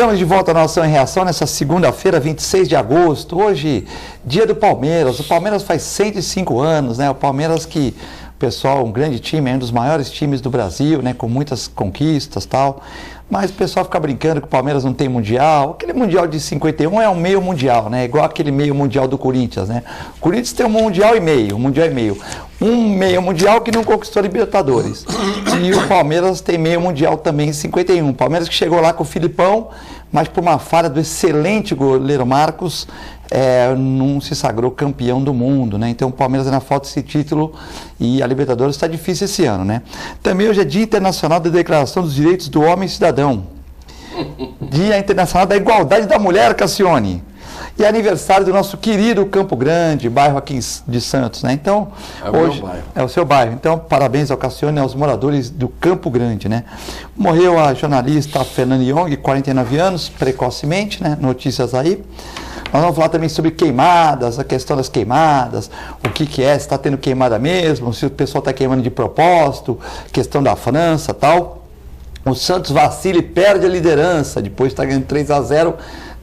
Estamos de volta na Ação e Reação nessa segunda-feira, 26 de agosto. Hoje, dia do Palmeiras. O Palmeiras faz 105 anos, né? O Palmeiras que, pessoal, um grande time, é um dos maiores times do Brasil, né? Com muitas conquistas e tal. Mas o pessoal fica brincando que o Palmeiras não tem mundial. Aquele mundial de 51 é um meio mundial, né? Igual aquele meio mundial do Corinthians, né? O Corinthians tem um mundial e meio. Um meio mundial que não conquistou a Libertadores. E o Palmeiras tem meio mundial também em 51. O Palmeiras que chegou lá com o Filipão, mas por uma falha do excelente goleiro Marcos, não se sagrou campeão do mundo, né? Então o Palmeiras ainda falta esse título e a Libertadores está difícil esse ano, né? Também hoje é Dia Internacional da Declaração dos Direitos do Homem e Cidadão. Dia Internacional da Igualdade da Mulher, Cassione. E aniversário do nosso querido Campo Grande, bairro aqui de Santos, né? Então, hoje é o seu bairro. Então, parabéns ao Cassione e aos moradores do Campo Grande, né? Morreu a jornalista Fernanda Young, 49 anos, precocemente, né? Notícias aí. Nós vamos falar também sobre queimadas, a questão das queimadas, o que é, se está tendo queimada mesmo, se o pessoal está queimando de propósito, questão da França e tal. O Santos vacila e perde a liderança, depois está ganhando 3-0,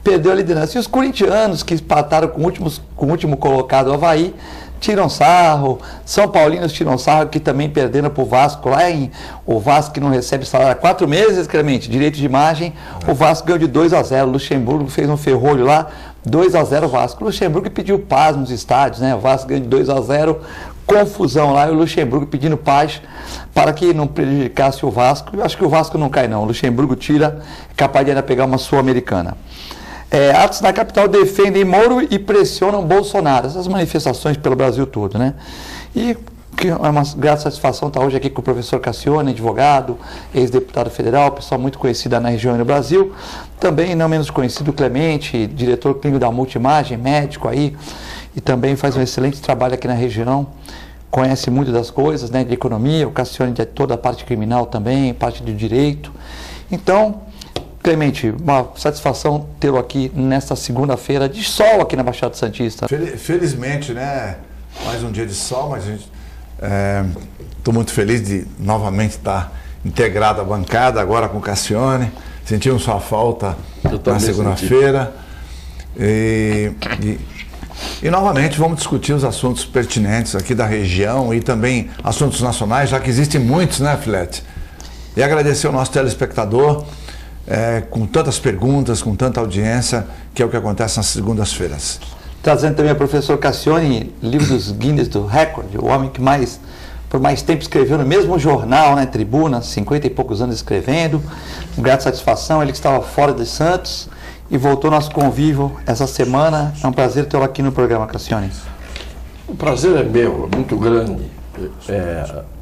perdeu a liderança. E os corintianos que empataram com o último colocado, o Avaí, tiram sarro. São Paulinos tiram sarro, que também perderam para o Vasco lá o Vasco que não recebe salário há 4 meses, Clemente, direito de imagem. O Vasco ganhou de 2-0. O Luxemburgo fez um ferrolho lá, 2-0 o Vasco. O Luxemburgo pediu paz nos estádios, né? O Vasco ganhou de 2-0, confusão lá, e o Luxemburgo pedindo paz para que não prejudicasse o Vasco. Eu acho que o Vasco não cai não. O Luxemburgo tira, é capaz de ainda pegar uma Sul-Americana. Atos da capital defendem Moro e pressionam Bolsonaro. Essas manifestações pelo Brasil todo, né? E que é uma grande satisfação estar hoje aqui com o professor Cassione, advogado, ex-deputado federal, pessoa muito conhecida na região e no Brasil. Também, não menos conhecido, Clemente, diretor clínico da Multimagem, médico aí, e também faz um excelente trabalho aqui na região. Conhece muito das coisas, né, de economia, o Cassione de toda a parte criminal também, parte do direito. Então, Clemente, uma satisfação tê-lo aqui nesta segunda-feira de sol aqui na Baixada Santista. Felizmente, né? Mais um dia de sol, mas estou muito feliz de novamente estar integrado à bancada, agora com o Cassione. Sentimos sua falta na segunda-feira. E novamente vamos discutir os assuntos pertinentes aqui da região e também assuntos nacionais, já que existem muitos, né, Filete? E agradecer ao nosso telespectador. Com tantas perguntas, com tanta audiência, que é o que acontece nas segundas-feiras. Trazendo também o professor Cassione, livro dos Guinness do Record, o homem que por mais tempo escreveu no mesmo jornal, né, Tribuna, 50 e poucos anos escrevendo, com grande satisfação, ele que estava fora de Santos e voltou ao nosso convívio essa semana. É um prazer tê-lo aqui no programa, Cassione. O prazer é meu, é muito grande.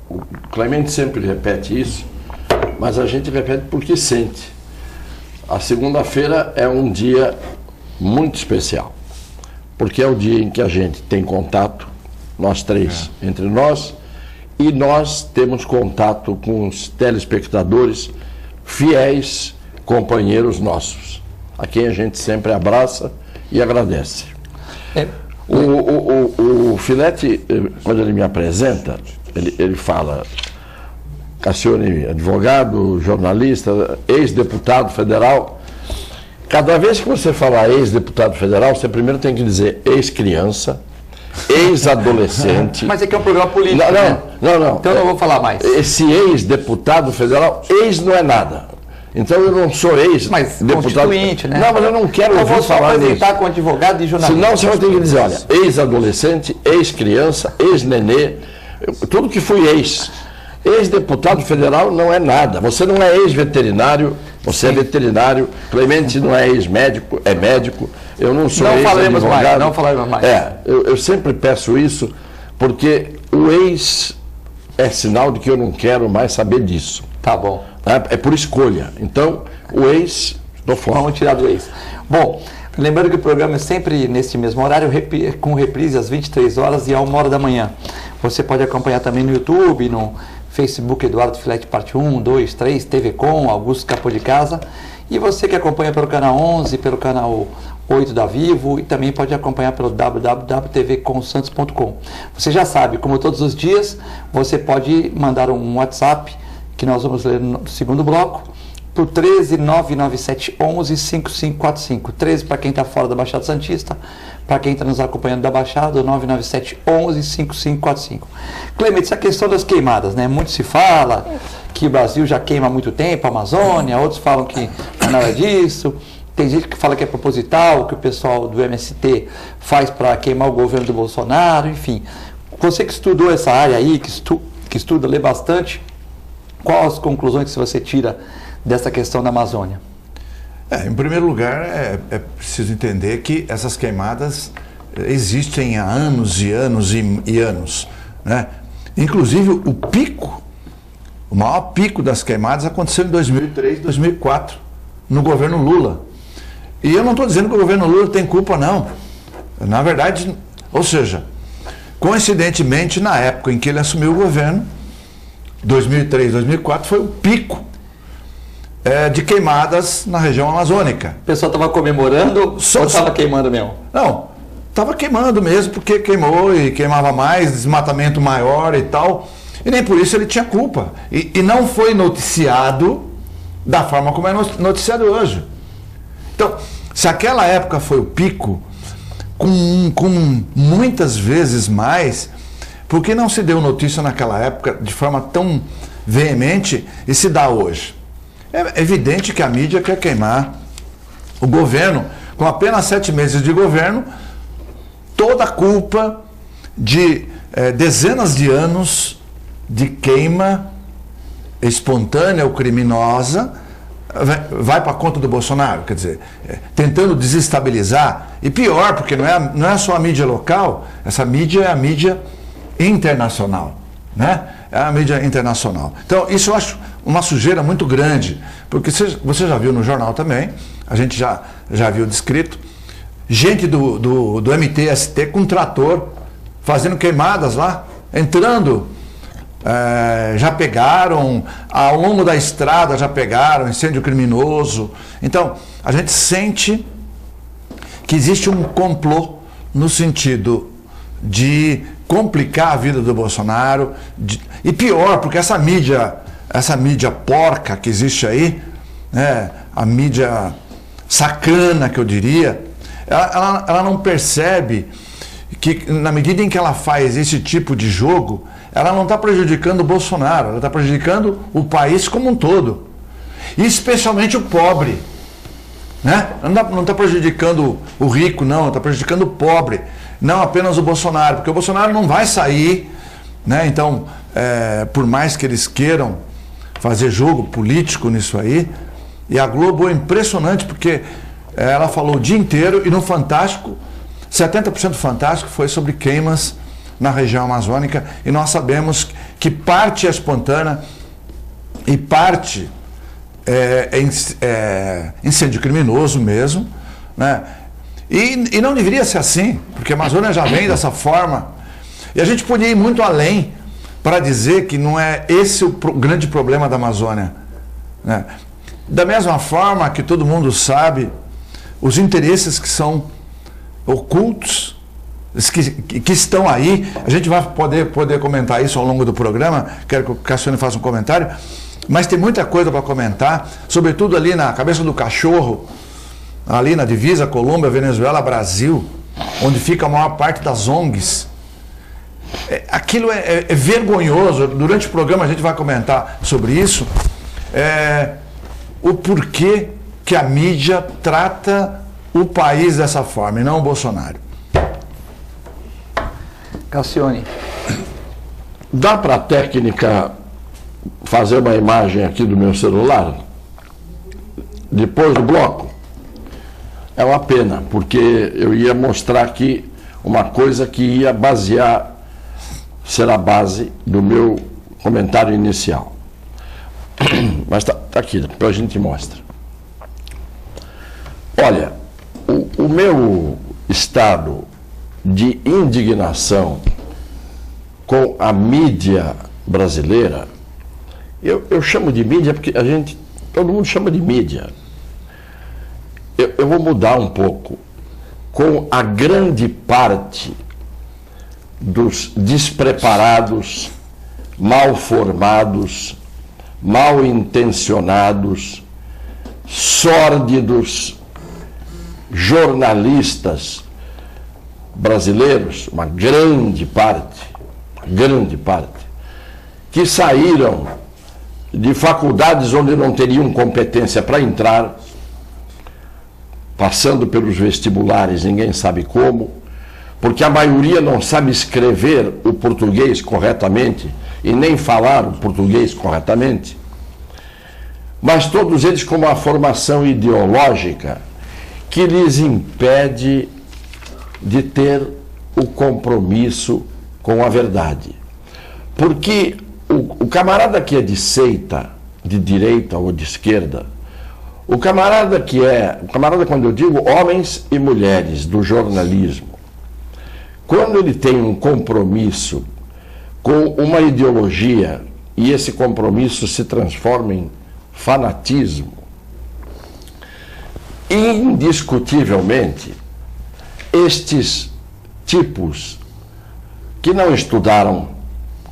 O Clemente sempre repete isso, mas a gente repete porque sente. A segunda-feira é um dia muito especial, porque é o dia em que a gente tem contato, nós três, entre nós, e nós temos contato com os telespectadores fiéis, companheiros nossos, a quem a gente sempre abraça e agradece. O Filete, quando ele me apresenta, ele fala: Cassione, advogado, jornalista, ex-deputado federal. Cada vez que você falar ex-deputado federal, você primeiro tem que dizer ex-criança, ex-adolescente. Mas aqui é um programa político, não. Então eu não vou falar mais. Esse ex-deputado federal, ex não é nada. Então eu não sou ex-deputado. Constituinte, né? Não, mas eu não quero ouvir falar nisso. Eu vou como advogado e jornalista. Senão você vai ter que dizer, olha, ex-adolescente, ex-criança, ex-nenê, tudo que fui ex. Ex-deputado federal não é nada. Você não é ex-veterinário, você é veterinário. Clemente não é ex-médico, é médico. Eu não sou ex-advogado. Não falaremos mais. Eu sempre peço isso, porque o ex é sinal de que eu não quero mais saber disso. Tá bom. É por escolha. Então, o ex, estou fora. Vamos tirar do ex. Bom, lembrando que o programa é sempre nesse mesmo horário, com reprise às 23 horas e à 1h da manhã. Você pode acompanhar também no YouTube, no Facebook Eduardo Filete Parte 1, 2, 3, TV Com, Augusto Capô de Casa. E você que acompanha pelo canal 11, pelo canal 8 da Vivo e também pode acompanhar pelo www.tvcomsantos.com. Você já sabe, como todos os dias, você pode mandar um WhatsApp que nós vamos ler no segundo bloco por 13 997 11 5545. 13 para quem está fora da Baixada Santista, para quem está nos acompanhando da Baixada, 997 11 5545. Clemente, essa questão das queimadas, né? Muito se fala que o Brasil já queima há muito tempo, a Amazônia, outros falam que não é nada disso. Tem gente que fala que é proposital, que o pessoal do MST faz para queimar o governo do Bolsonaro, enfim. Você que estudou essa área aí, que estuda, lê bastante, quais as conclusões que você tira dessa questão da Amazônia? Em primeiro lugar, é preciso entender que essas queimadas existem há anos e anos e anos, né? Inclusive, o maior pico das queimadas aconteceu em 2003, 2004, no governo Lula. E eu não estou dizendo que o governo Lula tem culpa, não. Na verdade, ou seja, coincidentemente, na época em que ele assumiu o governo, 2003, 2004, foi o pico de queimadas na região amazônica. O pessoal estava comemorando ou estava queimando mesmo? Não, estava queimando mesmo, porque queimou e queimava mais, desmatamento maior e tal, e nem por isso ele tinha culpa. E não foi noticiado da forma como é noticiado hoje. Então, se aquela época foi o pico, com muitas vezes mais, por que não se deu notícia naquela época de forma tão veemente e se dá hoje? É evidente que a mídia quer queimar o governo, com apenas 7 meses de governo, toda a culpa de dezenas de anos de queima espontânea ou criminosa vai para a conta do Bolsonaro, quer dizer, tentando desestabilizar, e pior, porque não é só a mídia local, essa mídia é a mídia internacional, né? É a mídia internacional. Então, isso eu acho uma sujeira muito grande, porque você já viu no jornal também, a gente já viu descrito, gente do MTST com trator, fazendo queimadas lá, entrando, já pegaram, ao longo da estrada já pegaram, incêndio criminoso. Então, a gente sente que existe um complô no sentido de complicar a vida do Bolsonaro, e pior, porque essa mídia porca que existe aí, né, a mídia sacana, que eu diria, ela não percebe que, na medida em que ela faz esse tipo de jogo, ela não está prejudicando o Bolsonaro, ela está prejudicando o país como um todo, e especialmente o pobre, né? Não está prejudicando o rico, não, está prejudicando o pobre, não apenas o Bolsonaro, porque o Bolsonaro não vai sair, né? Então, por mais que eles queiram fazer jogo político nisso aí, e a Globo é impressionante, porque ela falou o dia inteiro, e no Fantástico, 70% do Fantástico foi sobre queimas na região amazônica, e nós sabemos que parte é espontânea e parte é incêndio criminoso mesmo, né? E não deveria ser assim, porque a Amazônia já vem dessa forma, e a gente podia ir muito além para dizer que não é esse o grande problema da Amazônia, né? Da mesma forma que todo mundo sabe, os interesses que são ocultos, que estão aí, a gente vai poder comentar isso ao longo do programa, quero que o Cassiano faça um comentário, mas tem muita coisa para comentar, sobretudo ali na cabeça do cachorro, ali na divisa Colômbia, Venezuela, Brasil, onde fica a maior parte das ONGs. Aquilo é vergonhoso. Durante o programa a gente vai comentar sobre isso, o porquê que a mídia trata o país dessa forma e não o Bolsonaro. Cassione. Dá para a técnica fazer uma imagem aqui do meu celular depois do bloco? É uma pena, porque eu ia mostrar aqui uma coisa que ia basear, ser a base do meu comentário inicial. Mas tá aqui, depois a gente mostra. Olha, o meu estado de indignação com a mídia brasileira, eu chamo de mídia porque todo mundo chama de mídia. Eu vou mudar um pouco. Com a grande parte dos despreparados, mal formados, mal intencionados, sórdidos jornalistas brasileiros, uma grande parte, que saíram de faculdades onde não teriam competência para entrar, passando pelos vestibulares, ninguém sabe como, porque a maioria não sabe escrever o português corretamente e nem falar o português corretamente, mas todos eles com uma formação ideológica que lhes impede de ter o compromisso com a verdade. Porque o camarada que é de seita, de direita ou de esquerda, o camarada quando eu digo homens e mulheres do jornalismo, quando ele tem um compromisso com uma ideologia e esse compromisso se transforma em fanatismo, indiscutivelmente, estes tipos que não estudaram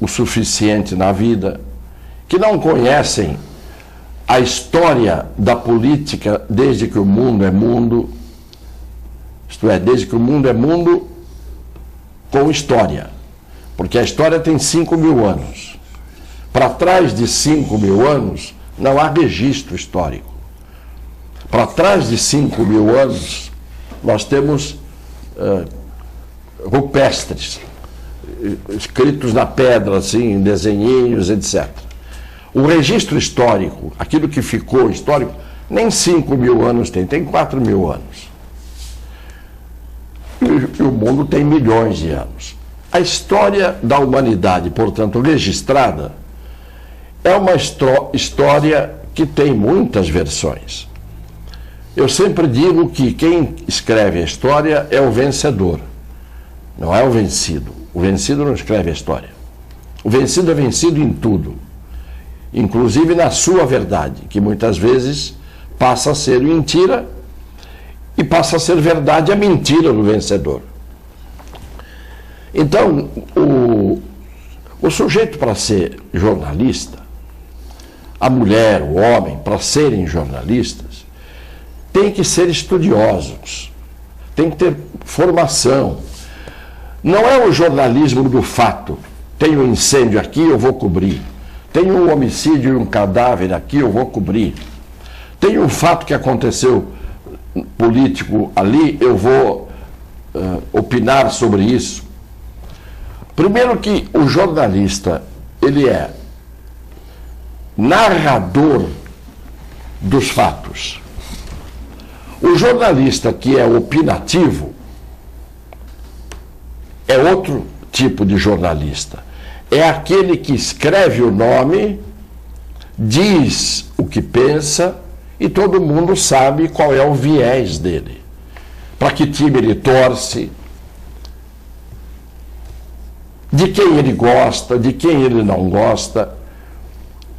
o suficiente na vida, que não conhecem a história da política desde que o mundo é mundo, isto é, desde que o mundo é mundo com história, porque a história tem 5.000 anos. Para trás de 5.000 anos não há registro histórico. Para trás de 5.000 anos nós temos rupestres, escritos na pedra, assim, desenhinhos, etc. O registro histórico, aquilo que ficou histórico, nem 5.000 anos tem 4.000 anos. E o mundo tem milhões de anos. A história da humanidade, portanto, registrada, é uma história que tem muitas versões. Eu sempre digo que quem escreve a história é o vencedor, não é o vencido. O vencido não escreve a história. O vencido é vencido em tudo, inclusive na sua verdade, que muitas vezes passa a ser mentira e passa a ser verdade a mentira do vencedor. Então, o sujeito para ser jornalista, a mulher, o homem, para serem jornalistas, tem que ser estudiosos, tem que ter formação. Não é o jornalismo do fato. Tem um incêndio aqui, eu vou cobrir. Tem um homicídio e um cadáver aqui, eu vou cobrir. Tem um fato que aconteceu político ali, eu vou opinar sobre isso. Primeiro que o jornalista, ele é narrador dos fatos. O jornalista que é opinativo é outro tipo de jornalista. É aquele que escreve o nome, diz o que pensa e todo mundo sabe qual é o viés dele. Para que time ele torce, de quem ele gosta, de quem ele não gosta.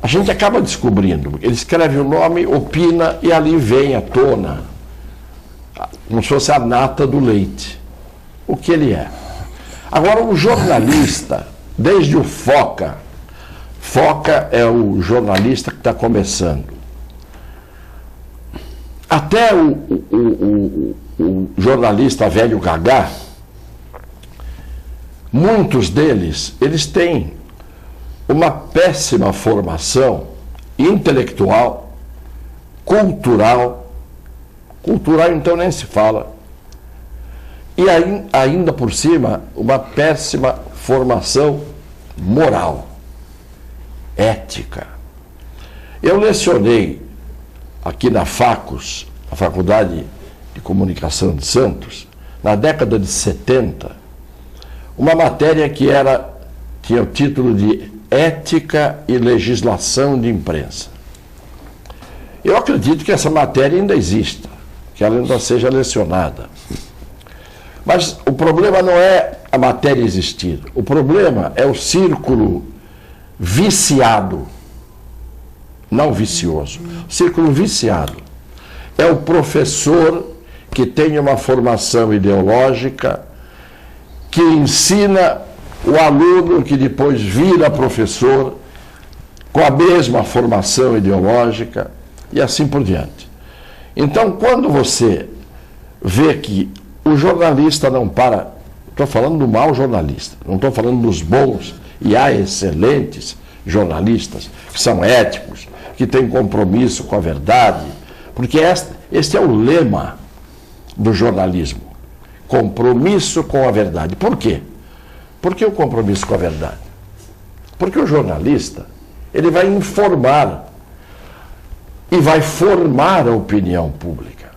A gente acaba descobrindo. Ele escreve o nome, opina e ali vem à tona, como se fosse a nata do leite, o que ele é. Agora, o jornalista, desde o Foca é o jornalista que está começando, até o jornalista velho Gagá, muitos deles, eles têm uma péssima formação intelectual, cultural então nem se fala, e ainda por cima uma péssima formação moral, ética. Eu lecionei aqui na Facos, a Faculdade de Comunicação de Santos, na década de 70, uma matéria que tinha o título de Ética e Legislação de Imprensa. Eu acredito que essa matéria ainda exista, que ela ainda seja lecionada. Mas o problema não é a matéria existir, o problema é o círculo viciado, não vicioso, círculo viciado. É o professor que tem uma formação ideológica, que ensina o aluno que depois vira professor com a mesma formação ideológica e assim por diante. Então, quando você vê que o jornalista não para, estou falando do mau jornalista, não estou falando dos bons, e há excelentes jornalistas que são éticos, que têm compromisso com a verdade, porque este é o lema do jornalismo, compromisso com a verdade. Por quê? Por que o compromisso com a verdade? Porque o jornalista, ele vai informar e vai formar a opinião pública.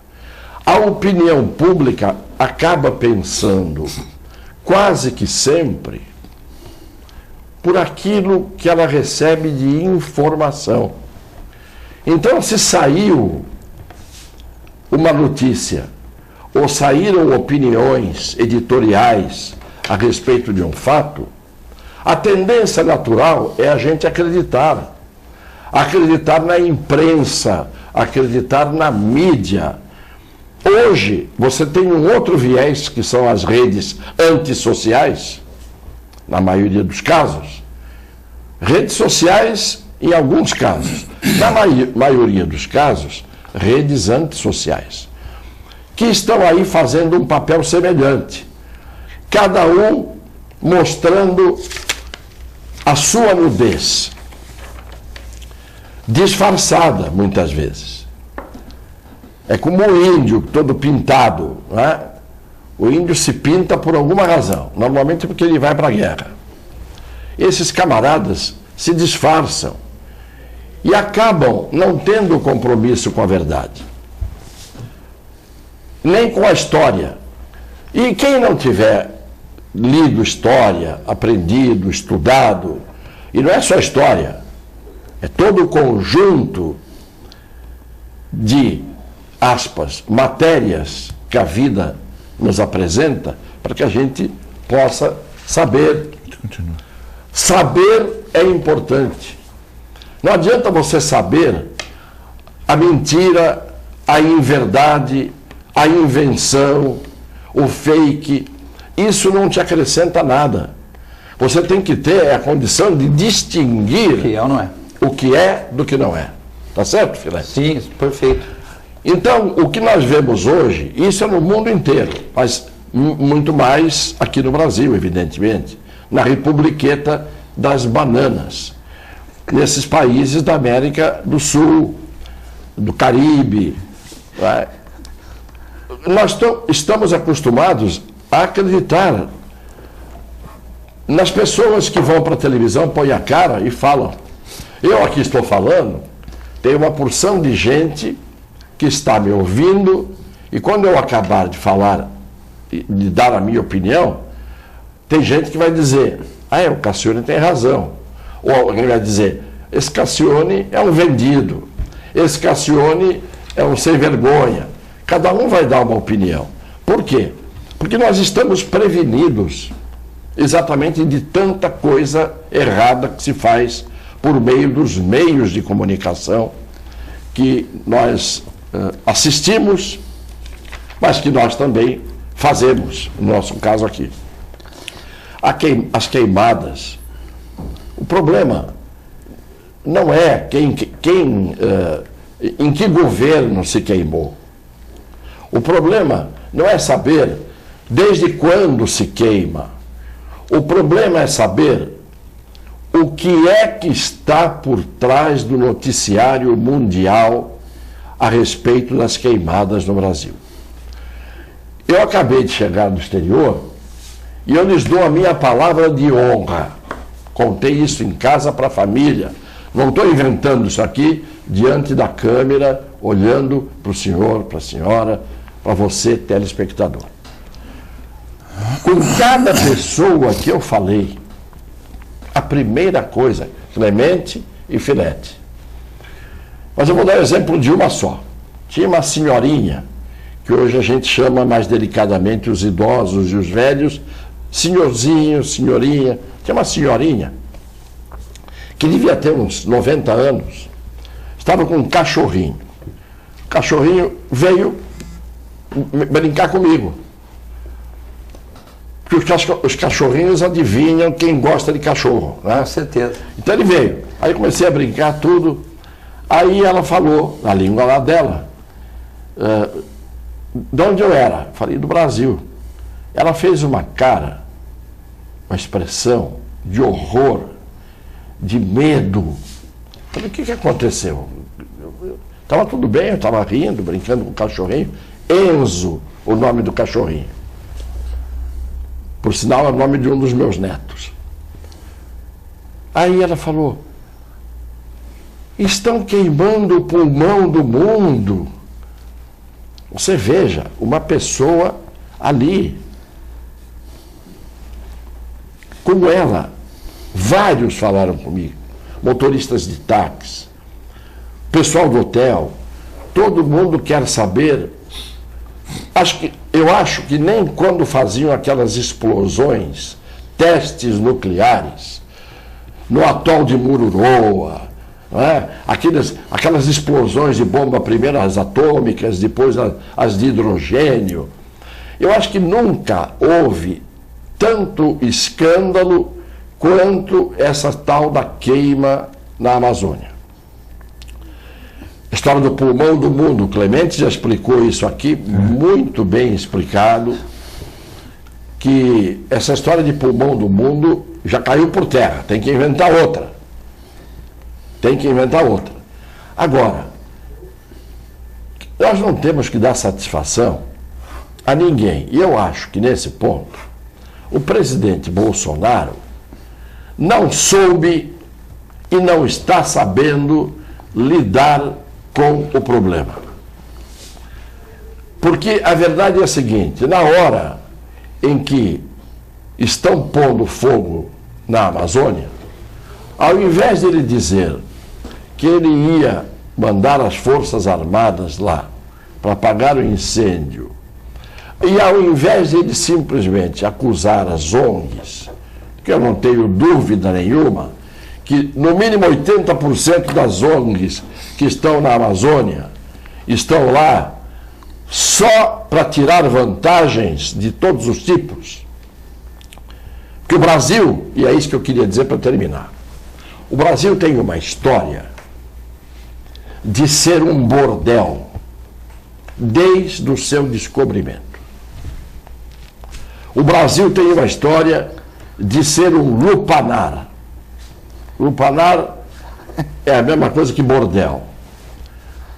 A opinião pública acaba pensando, quase que sempre, por aquilo que ela recebe de informação. Então, se saiu uma notícia, ou saíram opiniões editoriais a respeito de um fato, a tendência natural é a gente acreditar. Acreditar na imprensa, acreditar na mídia. Hoje, você tem um outro viés, que são as redes antissociais, na maioria dos casos. Redes sociais, em alguns casos. Na maioria dos casos, redes antissociais, que estão aí fazendo um papel semelhante. Cada um mostrando a sua nudez, disfarçada muitas vezes. É como o índio todo pintado, né? O índio se pinta por alguma razão, normalmente porque ele vai para a guerra. Esses camaradas se disfarçam e acabam não tendo compromisso com a verdade, nem com a história. E quem não tiver lido história, aprendido, estudado, e não é só história, é todo o conjunto de, aspas, matérias que a vida nos apresenta para que a gente possa saber. Saber é importante. Não adianta você saber a mentira, a inverdade, a invenção, o fake. Isso não te acrescenta nada. Você tem que ter a condição de distinguir O que é ou não é? o que é do que não é. Tá certo, Filé? Sim, perfeito. Então, o que nós vemos hoje, isso é no mundo inteiro, mas muito mais aqui no Brasil, evidentemente, na Republiqueta das Bananas, nesses países da América do Sul, do Caribe. Né? Nós estamos acostumados a acreditar nas pessoas que vão para a televisão, põem a cara e falam. Eu aqui estou falando, tem uma porção de gente que está me ouvindo, e quando eu acabar de falar, de dar a minha opinião, tem gente que vai dizer, o Cassione tem razão. Ou alguém vai dizer, esse Cassione é um vendido, esse Cassione é um sem vergonha. Cada um vai dar uma opinião. Por quê? Porque nós estamos prevenidos exatamente de tanta coisa errada que se faz por meio dos meios de comunicação que nós assistimos, mas que nós também fazemos, no nosso caso aqui. As queimadas, o problema não é em que governo se queimou. O problema não é saber desde quando se queima. O problema é saber o que é que está por trás do noticiário mundial a respeito das queimadas no Brasil. Eu acabei de chegar do exterior e eu lhes dou a minha palavra de honra. Contei isso em casa para a família. Não estou inventando isso aqui diante da câmera, olhando para o senhor, para a senhora, para você, telespectador. Com cada pessoa que eu falei, a primeira coisa, Clemente e Filete. Mas eu vou dar o exemplo de uma só. Tinha uma senhorinha, que hoje a gente chama mais delicadamente os idosos e os velhos, senhorzinho, senhorinha. Tinha uma senhorinha que devia ter uns 90 anos, estava com um cachorrinho. O cachorrinho veio brincar comigo. Porque os cachorrinhos adivinham quem gosta de cachorro, né? Com certeza. Então ele veio. Aí comecei a brincar tudo. Aí ela falou, na língua lá dela, de onde eu era? Falei do Brasil. Ela fez uma cara, uma expressão de horror, de medo. Falei, o que aconteceu? Estava tudo bem, eu estava rindo, brincando com o cachorrinho. Enzo, o nome do cachorrinho. Por sinal, é o nome de um dos meus netos. Aí ela falou, estão queimando o pulmão do mundo. Você veja, uma pessoa ali, como ela, vários falaram comigo, motoristas de táxi, pessoal do hotel, todo mundo quer saber. Eu acho que nem quando faziam aquelas explosões, testes nucleares, no atol de Mururoa, aquelas explosões de bomba, primeiro as atômicas, depois as de hidrogênio, eu acho que nunca houve tanto escândalo quanto essa tal da queima na Amazônia. A história do pulmão do mundo, o Clemente já explicou isso aqui, muito bem explicado, que essa história de pulmão do mundo já caiu por terra, tem que inventar outra. Tem que inventar outra. Agora, nós não temos que dar satisfação a ninguém. E eu acho que nesse ponto, o presidente Bolsonaro não soube e não está sabendo lidar com o problema. Porque a verdade é a seguinte, na hora em que estão pondo fogo na Amazônia, ao invés de ele dizer que ele ia mandar as Forças Armadas lá para apagar o incêndio, e ao invés de ele simplesmente acusar as ONGs, que eu não tenho dúvida nenhuma, que no mínimo 80% das ONGs que estão na Amazônia estão lá só para tirar vantagens de todos os tipos. Porque o Brasil, e é isso que eu queria dizer para terminar, o Brasil tem uma história de ser um bordel desde o seu descobrimento. O Brasil tem uma história de ser um lupanar. Lupanar é a mesma coisa que bordel.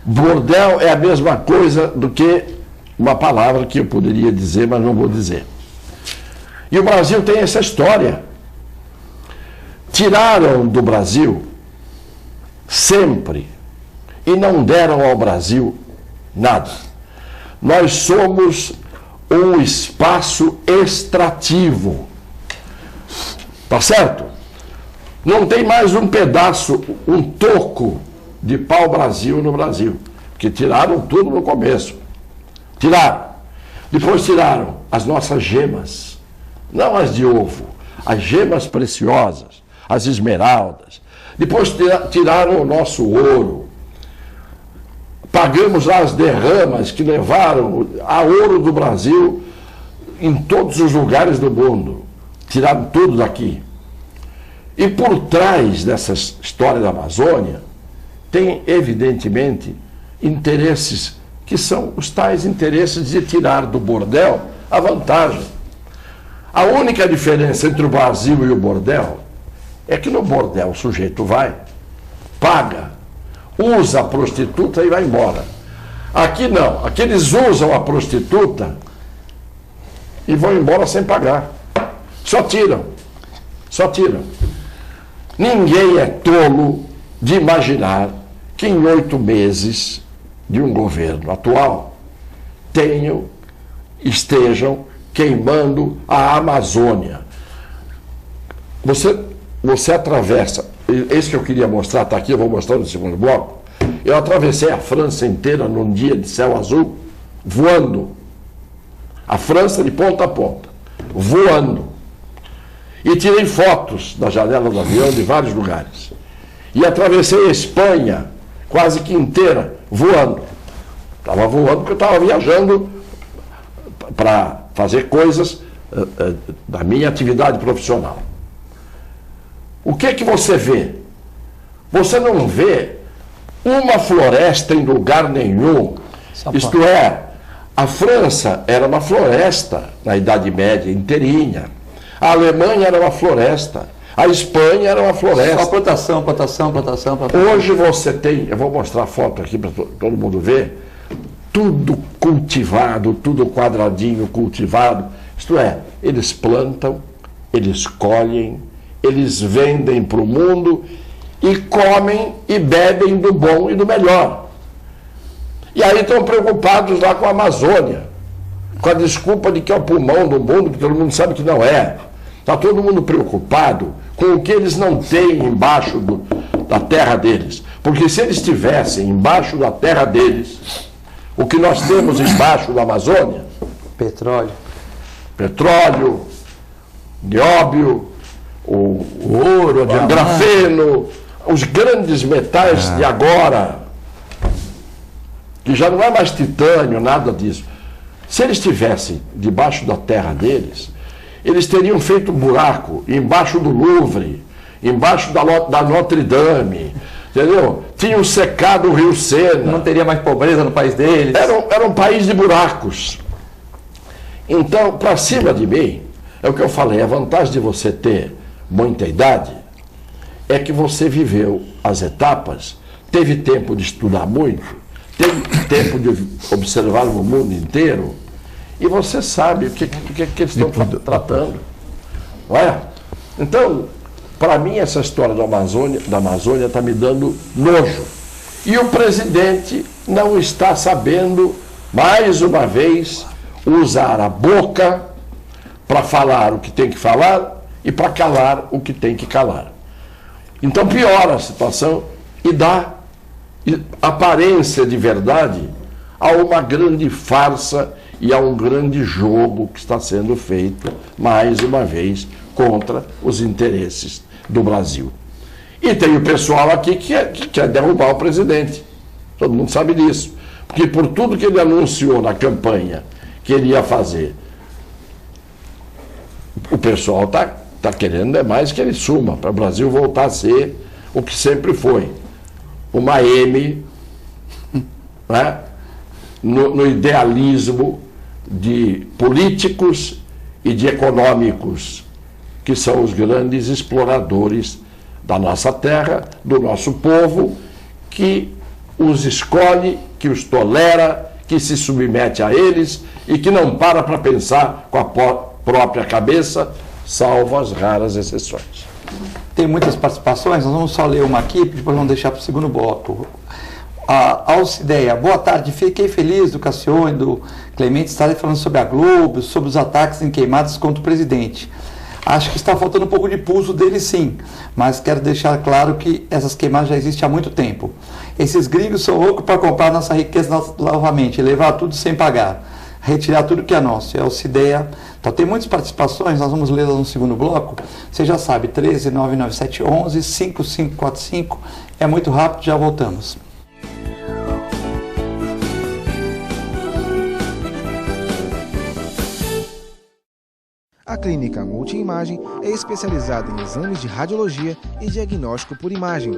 Bordel é a mesma coisa do que uma palavra que eu poderia dizer, mas não vou dizer. E o Brasil tem essa história. Tiraram do Brasil sempre e não deram ao Brasil nada. Nós somos um espaço extrativo. Tá certo? Não tem mais um pedaço, um toco de pau-brasil no Brasil. Porque tiraram tudo no começo. Tiraram. Depois tiraram as nossas gemas. Não as de ovo. As gemas preciosas. As esmeraldas. Depois tiraram o nosso ouro. Pagamos lá as derramas que levaram a ouro do Brasil em todos os lugares do mundo. Tiraram tudo daqui. E por trás dessa história da Amazônia, tem, evidentemente, interesses que são os tais interesses de tirar do bordel a vantagem. A única diferença entre o Brasil e o bordel é que no bordel o sujeito vai, paga, usa a prostituta e vai embora. Aqui não, aqui eles usam a prostituta e vão embora sem pagar. Só tiram. Só tiram. Ninguém é tolo de imaginar que em 8 meses de um governo atual estejam queimando a Amazônia. Você atravessa, esse que eu queria mostrar, está aqui, eu vou mostrar no segundo bloco. Eu atravessei a França inteira num dia de céu azul, voando. A França de ponta a ponta, voando. E tirei fotos da janela do avião de vários lugares. E atravessei a Espanha quase que inteira, voando. Estava voando porque eu estava viajando para fazer coisas da minha atividade profissional. O que que você vê? Você não vê uma floresta em lugar nenhum. Isto é, a França era uma floresta na Idade Média inteirinha. A Alemanha era uma floresta. A Espanha era uma floresta. Só plantação. Hoje você tem, eu vou mostrar a foto aqui para todo mundo ver, tudo cultivado, tudo quadradinho cultivado. Isto é, eles plantam, eles colhem, eles vendem para o mundo e comem e bebem do bom e do melhor. E aí estão preocupados lá com a Amazônia, com a desculpa de que é o pulmão do mundo, que todo mundo sabe que não é. Está todo mundo preocupado com o que eles não têm embaixo da terra deles. Porque se eles tivessem embaixo da terra deles o que nós temos embaixo da Amazônia, petróleo, nióbio, o ouro, o grafeno, os grandes metais de agora, que já não é mais titânio, nada disso. Se eles estivessem debaixo da terra deles, eles teriam feito um buraco embaixo do Louvre, embaixo da Notre Dame, entendeu? Tinham secado o rio Sena. Não teria mais pobreza no país deles. Era um país de buracos. Então, para cima de mim, é o que eu falei, a vantagem de você ter muita idade é que você viveu as etapas, teve tempo de estudar muito, teve tempo de observar o mundo inteiro, e você sabe o que eles estão tratando. Não é? Então, para mim, essa história da Amazônia está me dando nojo. E o presidente não está sabendo, mais uma vez, usar a boca para falar o que tem que falar e para calar o que tem que calar. Então piora a situação e dá aparência de verdade a uma grande farsa e a um grande jogo que está sendo feito, mais uma vez, contra os interesses do Brasil. E tem o pessoal aqui que quer derrubar o presidente. Todo mundo sabe disso. Porque por tudo que ele anunciou na campanha que ele ia fazer, o pessoal está querendo mais que ele suma, para o Brasil voltar a ser o que sempre foi. Uma M, né, no idealismo de políticos e de econômicos, que são os grandes exploradores da nossa terra, do nosso povo, que os escolhe, que os tolera, que se submete a eles e que não para pensar com a própria cabeça, salvo as raras exceções. Tem muitas participações, nós vamos só ler uma aqui, depois vamos deixar para o segundo bloco. A Alcideia, boa tarde, fiquei feliz do Cassione, do Clemente estarem falando sobre a Globo, sobre os ataques em queimadas contra o presidente. Acho que está faltando um pouco de pulso dele, sim, mas quero deixar claro que essas queimadas já existem há muito tempo. Esses gringos são loucos para comprar nossa riqueza novamente, levar tudo sem pagar, retirar tudo que é nosso. É a Alcideia. Então, tem muitas participações, nós vamos lê-las no segundo bloco. Você já sabe, 13-997-11-5545. É muito rápido, já voltamos. A Clínica Multiimagem é especializada em exames de radiologia e diagnóstico por imagem,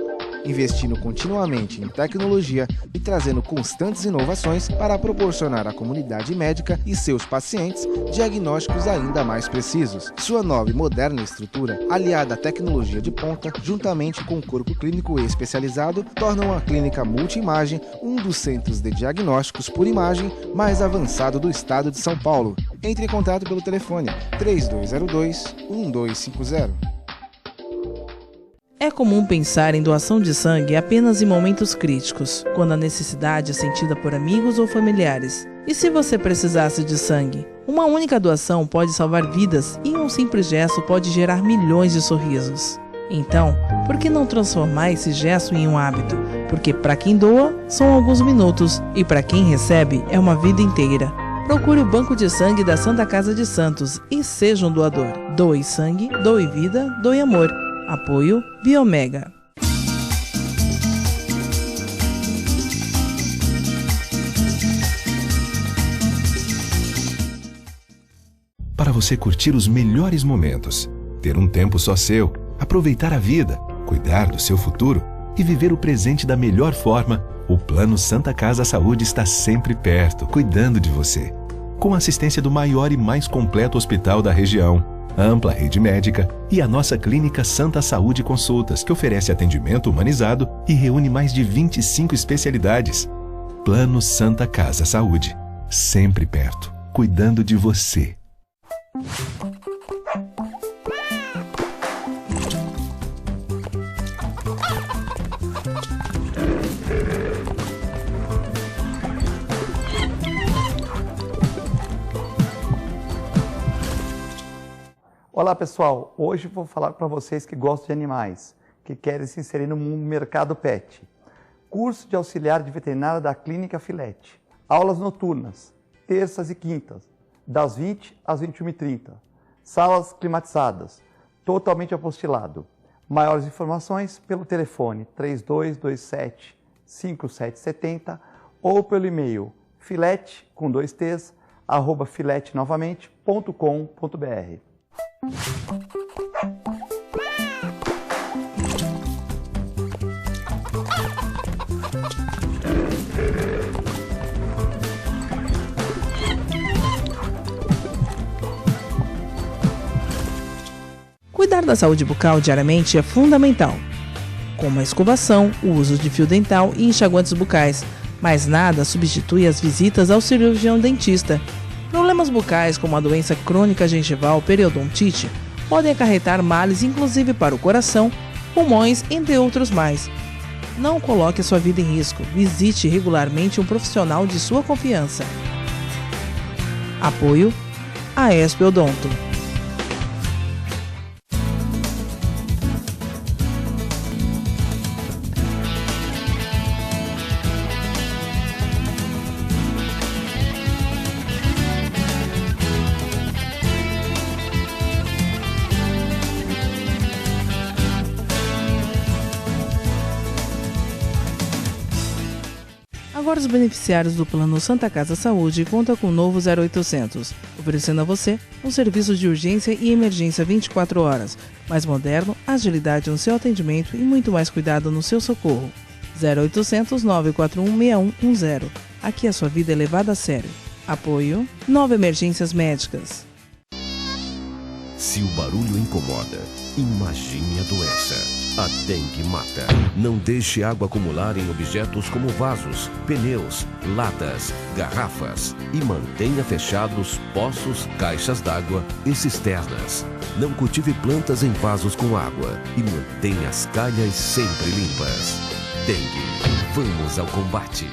investindo continuamente em tecnologia e trazendo constantes inovações para proporcionar à comunidade médica e seus pacientes diagnósticos ainda mais precisos. Sua nova e moderna estrutura, aliada à tecnologia de ponta, juntamente com o corpo clínico especializado, tornam a Clínica Multiimagem um dos centros de diagnósticos por imagem mais avançado do estado de São Paulo. Entre em contato pelo telefone 3202-1250. É comum pensar em doação de sangue apenas em momentos críticos, quando a necessidade é sentida por amigos ou familiares. E se você precisasse de sangue? Uma única doação pode salvar vidas e um simples gesto pode gerar milhões de sorrisos. Então, por que não transformar esse gesto em um hábito? Porque para quem doa, são alguns minutos e para quem recebe, é uma vida inteira. Procure o Banco de Sangue da Santa Casa de Santos e seja um doador. Doe sangue, doe vida, doe amor. Apoio Biomega. Para você curtir os melhores momentos, ter um tempo só seu, aproveitar a vida, cuidar do seu futuro e viver o presente da melhor forma, O Plano Santa Casa Saúde está sempre perto, cuidando de você. Com a assistência do maior e mais completo hospital da região, ampla rede médica e a nossa clínica Santa Saúde Consultas, que oferece atendimento humanizado e reúne mais de 25 especialidades. Plano Santa Casa Saúde, sempre perto, cuidando de você. Olá pessoal, hoje vou falar para vocês que gostam de animais, que querem se inserir no mercado pet. Curso de auxiliar de veterinária da Clínica Filete. Aulas noturnas, terças e quintas, das 20 às 21h30. Salas climatizadas, totalmente apostilado. Maiores informações pelo telefone 3227-5770 ou pelo e-mail filete, com 2 t's, @filetenovamente.com.br. Cuidar da saúde bucal diariamente é fundamental, como a escovação, o uso de fio dental e enxaguantes bucais, mas nada substitui as visitas ao cirurgião dentista. Problemas bucais como a doença crônica gengival periodontite podem acarretar males inclusive para o coração, pulmões, entre outros mais. Não coloque a sua vida em risco. Visite regularmente um profissional de sua confiança. Apoio Aesp Odonto. Agora os beneficiários do Plano Santa Casa Saúde contam com o novo 0800, oferecendo a você um serviço de urgência e emergência 24 horas, mais moderno, agilidade no seu atendimento e muito mais cuidado no seu socorro. 0800 941 6110. Aqui a sua vida é levada a sério. Apoio Nova Emergências Médicas. Se o barulho incomoda, imagine a doença. A dengue mata. Não deixe água acumular em objetos como vasos, pneus, latas, garrafas e mantenha fechados poços, caixas d'água e cisternas. Não cultive plantas em vasos com água e mantenha as calhas sempre limpas. Dengue. Vamos ao combate.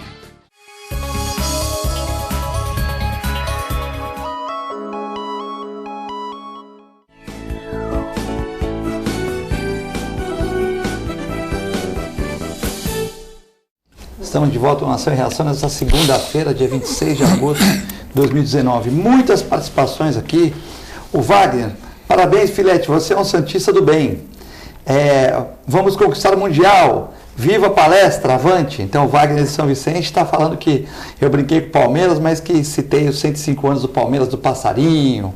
Estamos de volta ao Nação em Reação nessa segunda-feira, dia 26 de agosto de 2019. Muitas participações aqui. O Wagner, parabéns, Filete, você é um santista do bem. Vamos conquistar o Mundial. Viva a palestra, avante. Então o Wagner de São Vicente está falando que eu brinquei com o Palmeiras, mas que citei os 105 anos do Palmeiras, do Passarinho,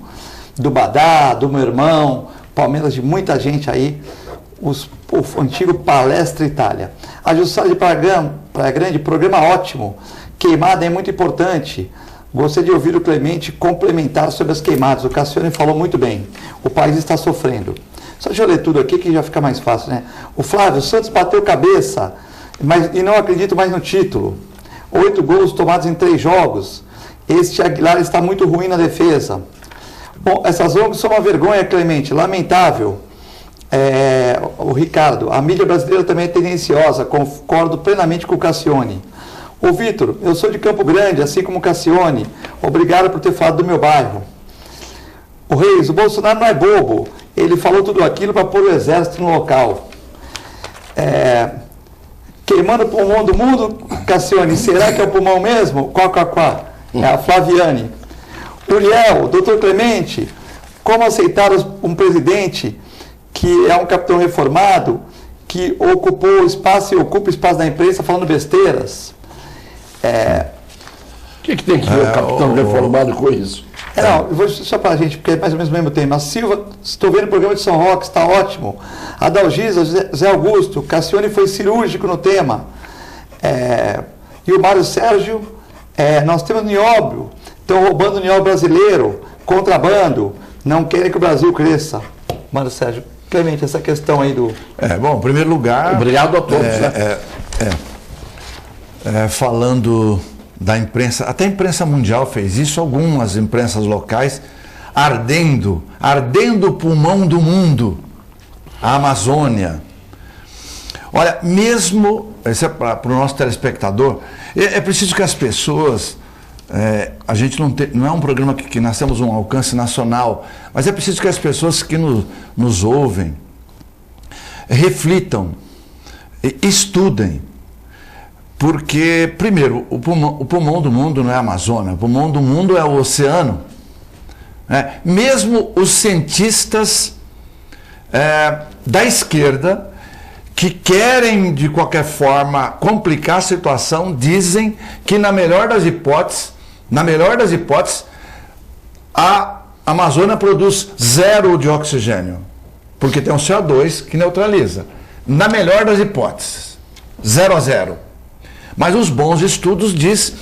do Badá, do meu irmão, Palmeiras de muita gente aí. O antigo Palestra Itália. A Jussara de Praia Grande, programa ótimo. Queimada é muito importante. Gostaria de ouvir o Clemente complementar sobre as queimadas. O Cassione falou muito bem. O país está sofrendo. Só deixa eu ler tudo aqui que já fica mais fácil, né? O Flávio, Santos bateu cabeça e não acredito mais no título. 8 gols tomados em 3 jogos. Este Aguilar está muito ruim na defesa. Bom, essas ONGs são uma vergonha, Clemente. Lamentável. O Ricardo, a mídia brasileira também é tendenciosa, concordo plenamente com o Cassione. O Vitor, eu sou de Campo Grande, assim como o Cassione, obrigado por ter falado do meu bairro. O Reis, o Bolsonaro não é bobo, ele falou tudo aquilo para pôr o exército no local. Queimando o pulmão do mundo, Cassione, será que é o pulmão mesmo? Quá. É a Flaviane. Uriel, doutor Clemente, como aceitar um presidente que é um capitão reformado, que ocupou espaço e ocupa espaço da imprensa falando besteiras? O que tem que ver o capitão reformado com isso? Não, eu vou só para a gente, porque é mais ou menos o mesmo tema. A Silva, estou vendo o programa de São Roque, está ótimo. A Dalgisa, Zé Augusto, Cassione foi cirúrgico no tema. E o Mário Sérgio, nós temos nióbio, estão roubando o nióbio brasileiro, contrabando, não querem que o Brasil cresça. Mário Sérgio, Clemente, essa questão aí do... Bom, em primeiro lugar... Obrigado a todos. Falando da imprensa, até a imprensa mundial fez isso, algumas imprensas locais, ardendo o pulmão do mundo, a Amazônia. Olha, mesmo, isso é para o nosso telespectador, é preciso que as pessoas, a gente não é um programa que nós temos um alcance nacional, mas é preciso que as pessoas que nos ouvem reflitam, estudem, porque, primeiro, o pulmão do mundo não é a Amazônia, o pulmão do mundo é o oceano. Mesmo os cientistas da esquerda, que querem, de qualquer forma, complicar a situação, dizem que, na melhor das hipóteses, a Amazônia produz 0 de oxigênio, porque tem um CO2 que neutraliza. Na melhor das hipóteses, 0 a 0. Mas os bons estudos dizem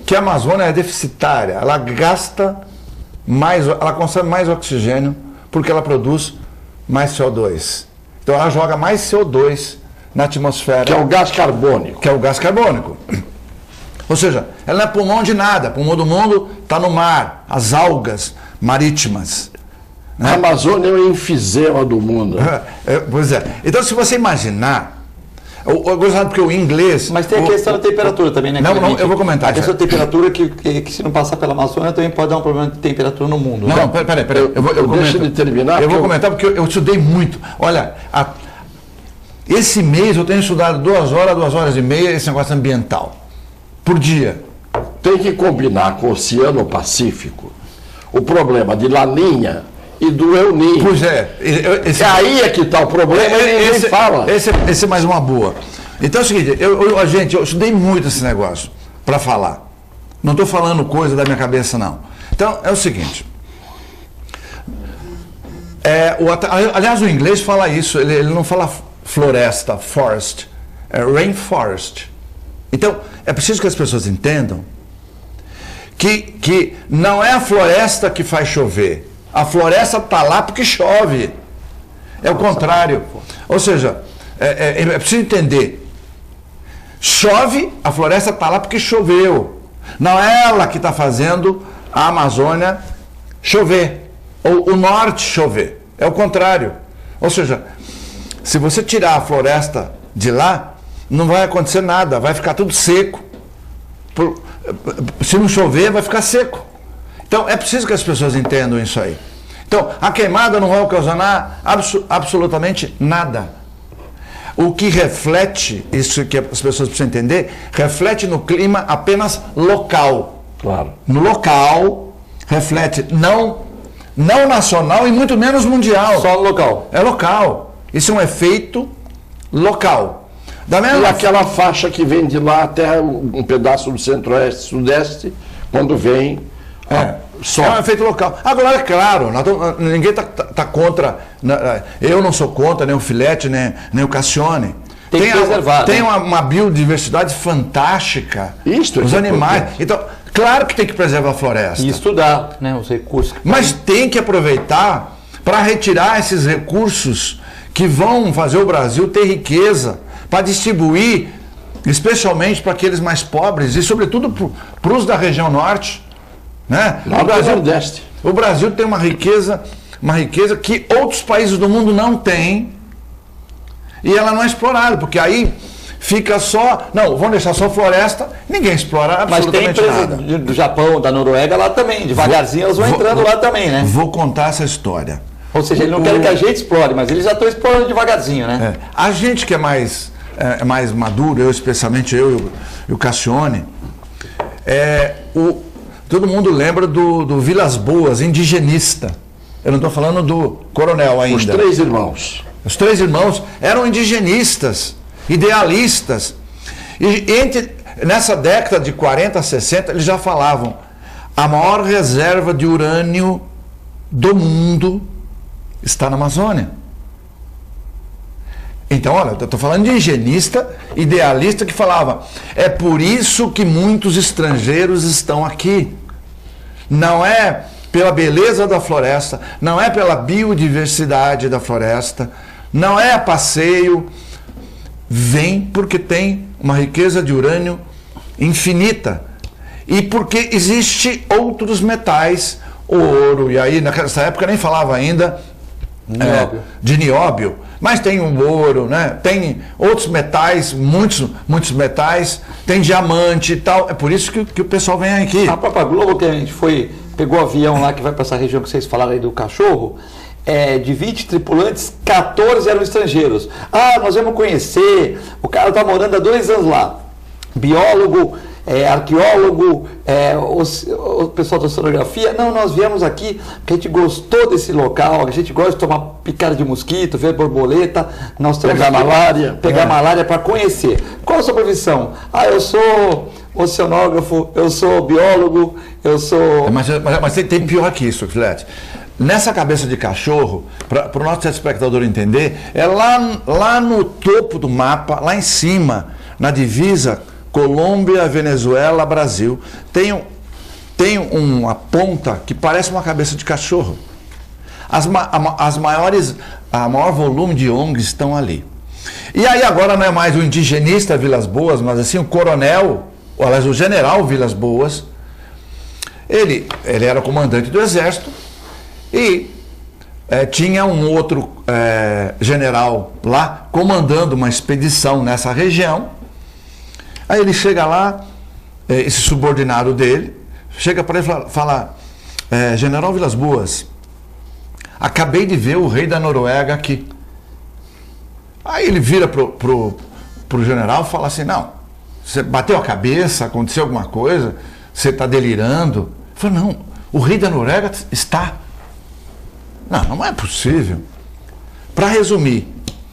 que a Amazônia é deficitária, ela gasta mais, ela consome mais oxigênio porque ela produz mais CO2. Então ela joga mais CO2 na atmosfera. Que é o gás carbônico. Que é o gás carbônico. Ou seja, ela não é pulmão de nada. Pulmão do mundo está no mar, as algas marítimas. Né? A Amazônia é o enfisema do mundo. Pois é. Então, se você imaginar, eu gostava porque o inglês... Mas tem a questão da temperatura também, né? Não, eu vou comentar. A questão da temperatura que se não passar pela Amazônia também pode dar um problema de temperatura no mundo. Não, peraí. Deixa ele terminar. Eu vou comentar porque eu estudei muito. Olha, esse mês eu tenho estudado 2 horas e meia esse negócio ambiental. Por dia. Tem que combinar com o Oceano Pacífico o problema de Laninha e do El Niño. Pois é. Aí é que está o problema e ninguém fala. Esse é mais uma boa. Então é o seguinte, eu estudei muito esse negócio para falar. Não estou falando coisa da minha cabeça, não. Então é o seguinte. Aliás, o inglês fala isso, ele não fala floresta, forest, é rainforest. Então, é preciso que as pessoas entendam que não é a floresta que faz chover. A floresta está lá porque chove. É o contrário. Ou seja, é preciso entender. Chove, a floresta está lá porque choveu. Não é ela que está fazendo a Amazônia chover. Ou o norte chover. É o contrário. Ou seja, se você tirar a floresta de lá, não vai acontecer nada, vai ficar tudo seco. Se não chover, vai ficar seco. Então, é preciso que as pessoas entendam isso aí. Então, a queimada não vai ocasionar absolutamente nada. O que reflete, isso que as pessoas precisam entender, reflete no clima apenas local. Claro. No local, reflete não nacional e muito menos mundial. Só local. É local. Isso é um efeito local. E aquela faixa que vem de lá até um pedaço do centro-oeste, sudeste, quando vem... É um efeito local. Agora, é claro, ninguém está contra, eu não sou contra, nem o Filete, nem o Cassione. Tem que preservar. Tem uma biodiversidade fantástica. Os animais. Então, claro que tem que preservar a floresta. E estudar, né, os recursos. Mas tem que aproveitar para retirar esses recursos que vão fazer o Brasil ter riqueza, para distribuir, especialmente para aqueles mais pobres e, sobretudo, para os da região norte. Né? O Brasil tem uma riqueza que outros países do mundo não têm e ela não é explorada, porque aí fica só... Não, vão deixar só floresta, ninguém explora absolutamente nada. Mas tem do Japão, da Noruega lá também, devagarzinho elas vão entrando lá também, né? Vou contar essa história. Ou seja, ele não quer que a gente explore, mas eles já estão explorando devagarzinho, né? A gente que é mais maduro, especialmente eu e o Cassione, todo mundo lembra do Vilas Boas, indigenista. Eu não estou falando do coronel ainda. Os 3 irmãos. Os 3 irmãos eram indigenistas, idealistas. E nessa década de 40, 60, eles já falavam: a maior reserva de urânio do mundo está na Amazônia. Então, olha, eu estou falando de higienista, idealista, que falava, é por isso que muitos estrangeiros estão aqui. Não é pela beleza da floresta, não é pela biodiversidade da floresta, não é a passeio, vem porque tem uma riqueza de urânio infinita e porque existe outros metais, o ouro, e aí nessa época nem falava ainda de nióbio, mas tem o ouro, né? Tem outros metais, muitos metais, tem diamante e tal, é por isso que o pessoal vem aqui. A própria Globo, que a gente pegou o avião lá que vai para essa região que vocês falaram aí do cachorro, de 20 tripulantes, 14 eram estrangeiros. Ah, nós vamos conhecer, o cara está morando há 2 anos lá, biólogo, arqueólogo, o pessoal da oceanografia. Não, nós viemos aqui porque a gente gostou desse local, a gente gosta de tomar picada de mosquito, ver borboleta, nós estamos pegar malária. Pegar malária para conhecer. Qual a sua profissão? Ah, eu sou oceanógrafo, eu sou biólogo, eu sou... Mas tem pior que isso, Filete. Nessa cabeça de cachorro, para o nosso telespectador entender, é lá no topo do mapa, lá em cima, na divisa Colômbia, Venezuela, Brasil, tem uma ponta que parece uma cabeça de cachorro. A maior volume de ONGs estão ali. E aí agora não é mais o indigenista Vilas Boas, mas assim o coronel, aliás, o general Vilas Boas, ele era comandante do exército e tinha um outro general lá comandando uma expedição nessa região. Aí ele chega lá, esse subordinado dele, chega para ele falar, General Vilas Boas, acabei de ver o rei da Noruega aqui. Aí ele vira pro general e fala assim, não, você bateu a cabeça, aconteceu alguma coisa, você está delirando? Ele falou, não, o rei da Noruega está. Não é possível. Para resumir,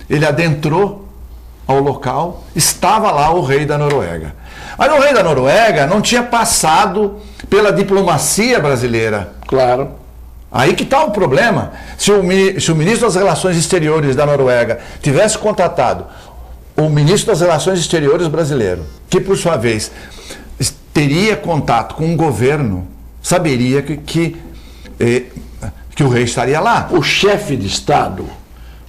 ele adentrou ao local, estava lá o rei da Noruega. Mas o rei da Noruega não tinha passado pela diplomacia brasileira. Claro. Aí que está o problema. Se o ministro das Relações Exteriores da Noruega tivesse contatado o ministro das Relações Exteriores brasileiro, que por sua vez teria contato com o governo, saberia que o rei estaria lá. O chefe de Estado,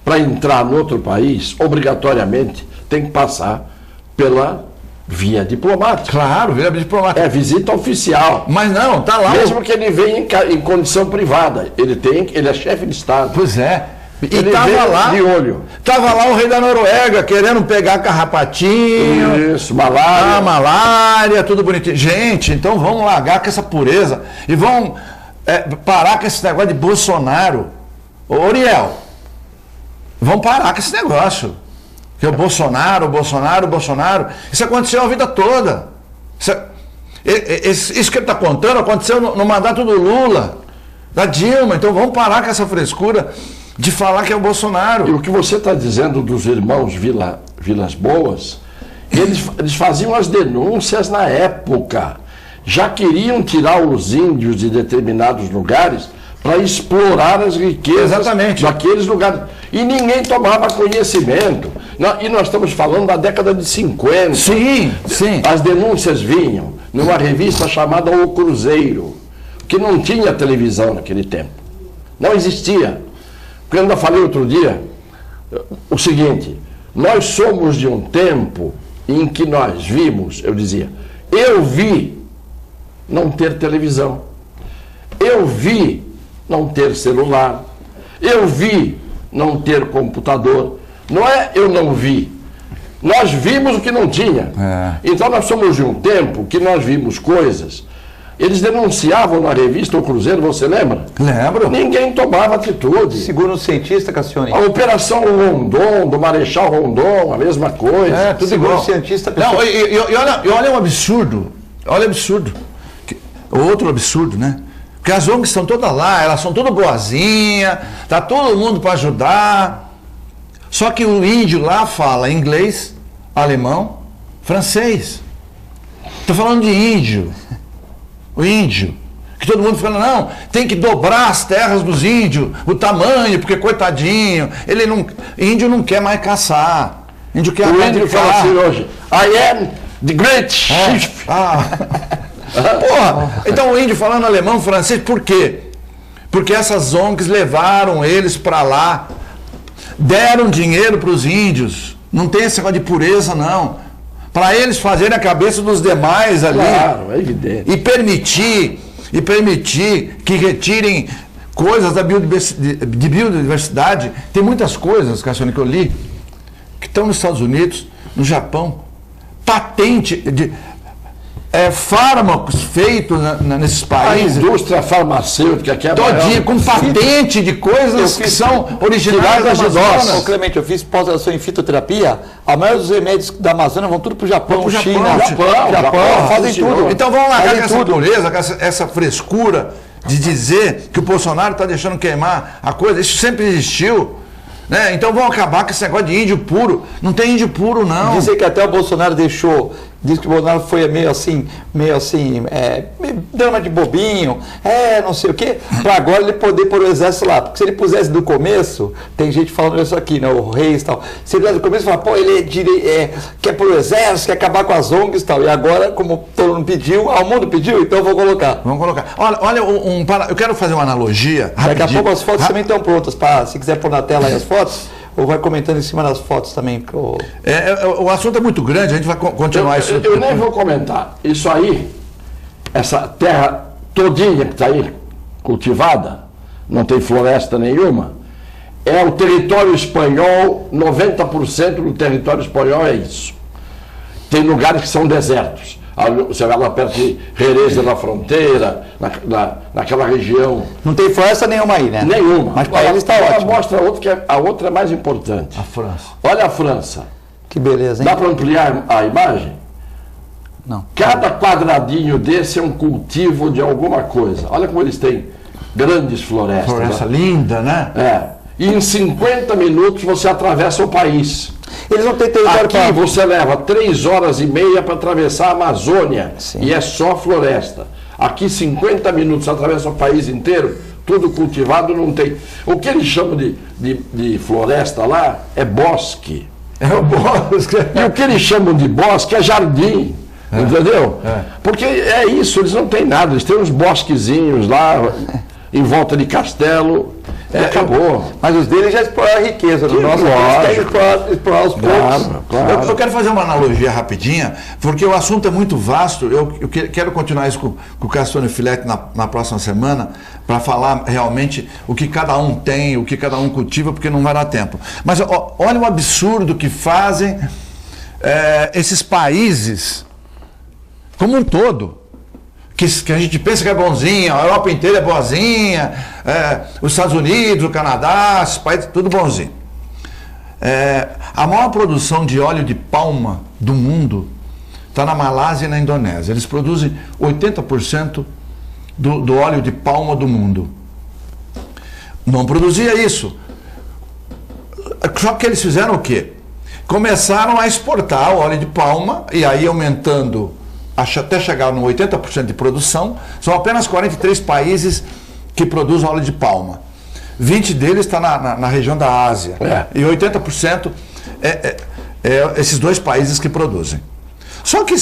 para entrar no outro país, obrigatoriamente tem que passar pela via diplomática. Claro, via diplomática. É visita oficial. Mas não, tá lá. Mesmo que ele venha em condição privada, ele é chefe de Estado. Pois é. E ele estava lá de olho. Estava lá o rei da Noruega querendo pegar carrapatinho. Isso, malária. Malária, tudo bonitinho. Gente, então vamos largar com essa pureza e vamos parar com esse negócio de Bolsonaro. Ô, Oriel, vamos parar com esse negócio. Que o Bolsonaro. Isso aconteceu a vida toda. Isso que ele está contando aconteceu no mandato do Lula, da Dilma. Então vamos parar com essa frescura de falar que é o Bolsonaro. E o que você está dizendo dos irmãos Vilas Boas, eles faziam as denúncias na época. Já queriam tirar os índios de determinados lugares para explorar as riquezas daqueles lugares. E ninguém tomava conhecimento. E nós estamos falando da década de 50. Sim. As denúncias vinham numa revista chamada O Cruzeiro, que não tinha televisão naquele tempo. Não existia. Porque eu ainda falei outro dia o seguinte, nós somos de um tempo em que nós vimos, eu dizia, eu vi não ter televisão, eu vi não ter celular, eu vi não ter computador. Não é eu não vi, nós vimos o que não tinha. Então nós somos de um tempo que nós vimos coisas. Eles denunciavam na revista O Cruzeiro, você lembra? Lembro. Ninguém tomava atitude. Segundo o cientista, Cassione. A Operação Rondon, do Marechal Rondon, a mesma coisa. Tudo Segundo igual. o cientista... Não, e olha um absurdo. Olha o absurdo. Outro absurdo, né? Porque as ONGs estão todas lá, elas são todas boazinhas, tá todo mundo para ajudar. Só que o índio lá fala inglês, alemão, francês. Estou falando de índio. O índio. Que todo mundo falando, não, tem que dobrar as terras dos índios, o tamanho, porque coitadinho, índio não quer mais caçar. Índio quer o índio fala assim hoje, I am the great chief. Porra, então o índio falando alemão, francês, por quê? Porque essas ONGs levaram eles para lá, deram dinheiro para os índios, não tem esse negócio de pureza não, para eles fazerem a cabeça dos demais ali. Claro, é evidente. E permitir que retirem coisas da biodiversidade. Tem muitas coisas, Cassiano, que eu li, que estão nos Estados Unidos, no Japão, patente de fármacos feitos nesses países. A indústria farmacêutica que é todinha, com patente de coisas que são originárias da Amazonas. Ô Clemente, eu fiz pós-graduação em fitoterapia, a maioria dos remédios da Amazônia vão tudo para o Japão, China, Japão, fazem tudo. Então vamos largar com essa pureza, essa frescura de dizer que o Bolsonaro está deixando queimar a coisa. Isso sempre existiu. Né? Então vamos acabar com esse negócio de índio puro. Não tem índio puro, não. Dizem que até o Bolsonaro diz que o Bolsonaro foi meio assim, drama de bobinho, não sei o quê, para agora ele poder pôr o exército lá. Porque se ele pusesse do começo, tem gente falando isso aqui, né? O Reis e tal. Se ele pusesse do começo, fala, pô, ele quer pôr o exército, quer acabar com as ONGs e tal. E agora, como todo mundo pediu, o mundo pediu, então eu vou colocar. Vamos colocar. Olha, eu quero fazer uma analogia. Daqui a pouco as fotos também estão prontas, se quiser pôr na tela aí as fotos. Ou vai comentando em cima das fotos também? O assunto é muito grande, a gente vai continuar isso. Eu nem vou comentar. Isso aí, essa terra todinha que está aí cultivada, não tem floresta nenhuma, é o território espanhol, 90% do território espanhol é isso. Tem lugares que são desertos. Você vai lá perto de Jerez da Fronteira, naquela região. Não tem floresta nenhuma aí, né? Nenhuma. Mas para eles está ótimo. Mostra a outra é mais importante. A França. Olha a França. Que beleza, hein? Dá para ampliar a imagem? Não. Cada quadradinho desse é um cultivo de alguma coisa. Olha como eles têm grandes florestas. Floresta linda, né? E em 50 minutos você atravessa o país. Eles não têm território aqui você leva 3 horas e meia para atravessar a Amazônia. Sim. E é só floresta. Aqui 50 minutos atravessa o país inteiro, tudo cultivado, não tem. O que eles chamam de floresta lá é bosque. É o bosque. E o que eles chamam de bosque é jardim. Entendeu? Porque é isso, eles não têm nada, eles têm uns bosquezinhos lá em volta de castelo. Acabou. Mas os deles já exploraram a riqueza. No nosso eles querem explorar os poucos. Claro. Eu quero fazer uma analogia rapidinha, porque o assunto é muito vasto. Eu quero continuar isso com o Cassiano Filete na próxima semana, para falar realmente o que cada um tem, o que cada um cultiva, porque não vai dar tempo. Mas olha o absurdo que fazem esses países como um todo. Que a gente pensa que é bonzinha, a Europa inteira é boazinha, os Estados Unidos, o Canadá, esses países, tudo bonzinho. A maior produção de óleo de palma do mundo está na Malásia e na Indonésia. Eles produzem 80% do óleo de palma do mundo. Não produzia isso. Só que eles fizeram o quê? Começaram a exportar o óleo de palma e aí aumentando até chegar no 80% de produção. São apenas 43 países que produzem óleo de palma. 20 deles está na região da Ásia. E 80% esses dois países que produzem. Só que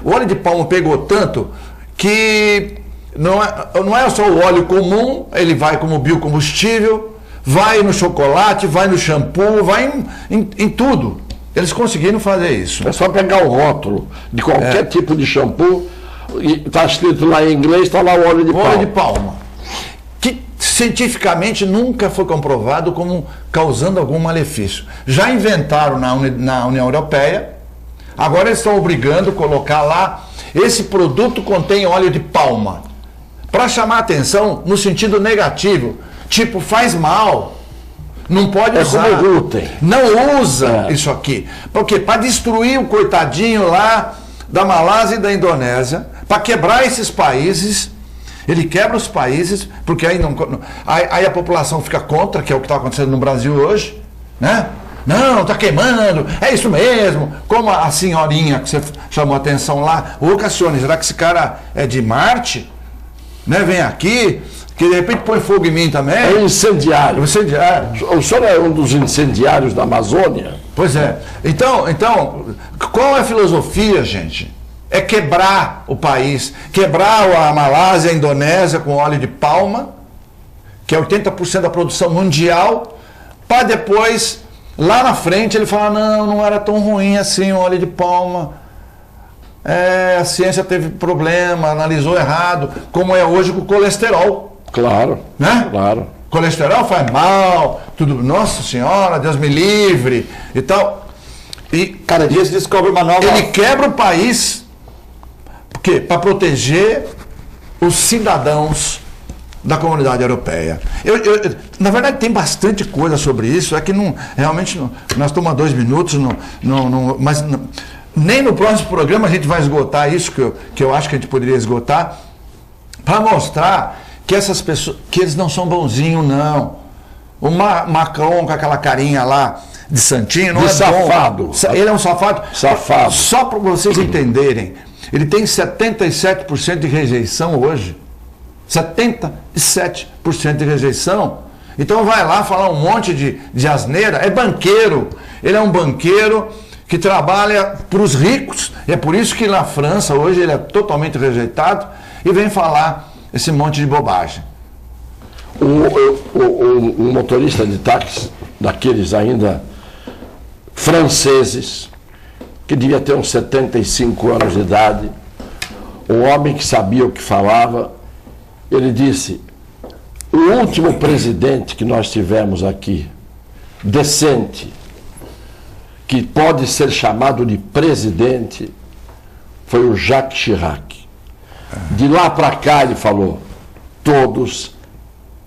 o óleo de palma pegou tanto que não é só o óleo comum, ele vai como biocombustível, vai no chocolate, vai no shampoo, vai em tudo. Eles conseguiram fazer isso. É só pegar o rótulo de qualquer tipo de shampoo, está escrito lá em inglês, está lá o óleo de palma. Óleo de palma. Que cientificamente nunca foi comprovado como causando algum malefício. Já inventaram na União Europeia, agora eles estão obrigando a colocar lá, esse produto contém óleo de palma. Para chamar atenção no sentido negativo, tipo, faz mal. Não pode usar. Como glúten. Não usa isso aqui. Porque para destruir o coitadinho lá da Malásia e da Indonésia, para quebrar esses países, ele quebra os países, porque aí a população fica contra, que é o que está acontecendo no Brasil hoje, né? Não, está queimando, é isso mesmo. Como a senhorinha que você chamou a atenção lá, ô Cassione, será que esse cara é de Marte? né? Vem aqui, que de repente põe fogo em mim também. É incendiário. Incendiário. O senhor é um dos incendiários da Amazônia? Pois é. Então, qual é a filosofia, gente? É quebrar o país, quebrar a Malásia, a Indonésia com óleo de palma, que é 80% da produção mundial, para depois, lá na frente, ele falar, não era tão ruim assim o óleo de palma. A ciência teve problema, analisou errado, como é hoje com o colesterol. Claro, né? Claro. Colesterol faz mal, tudo, nossa senhora, Deus me livre e tal. E cada dia se descobre uma nova... Ele quebra o país, porque para proteger os cidadãos da comunidade europeia. Na verdade, tem bastante coisa sobre isso, é que realmente nós estamos há 2 minutos, mas nem no próximo programa a gente vai esgotar isso, que eu acho que a gente poderia esgotar, para mostrar que essas pessoas, que eles não são bonzinhos, não. O Macron com aquela carinha lá de santinho, não é safado. Bom. Ele é um safado. Safado. Só para vocês entenderem, ele tem 77% de rejeição hoje. 77% de rejeição. Então vai lá falar um monte de asneira. É banqueiro. Ele é um banqueiro que trabalha para os ricos. É por isso que na França hoje ele é totalmente rejeitado e vem falar esse monte de bobagem. Um motorista de táxi, daqueles ainda franceses, que devia ter uns 75 anos de idade, um homem que sabia o que falava, ele disse: o último presidente que nós tivemos aqui, decente, que pode ser chamado de presidente, foi o Jacques Chirac. De lá para cá, ele falou, todos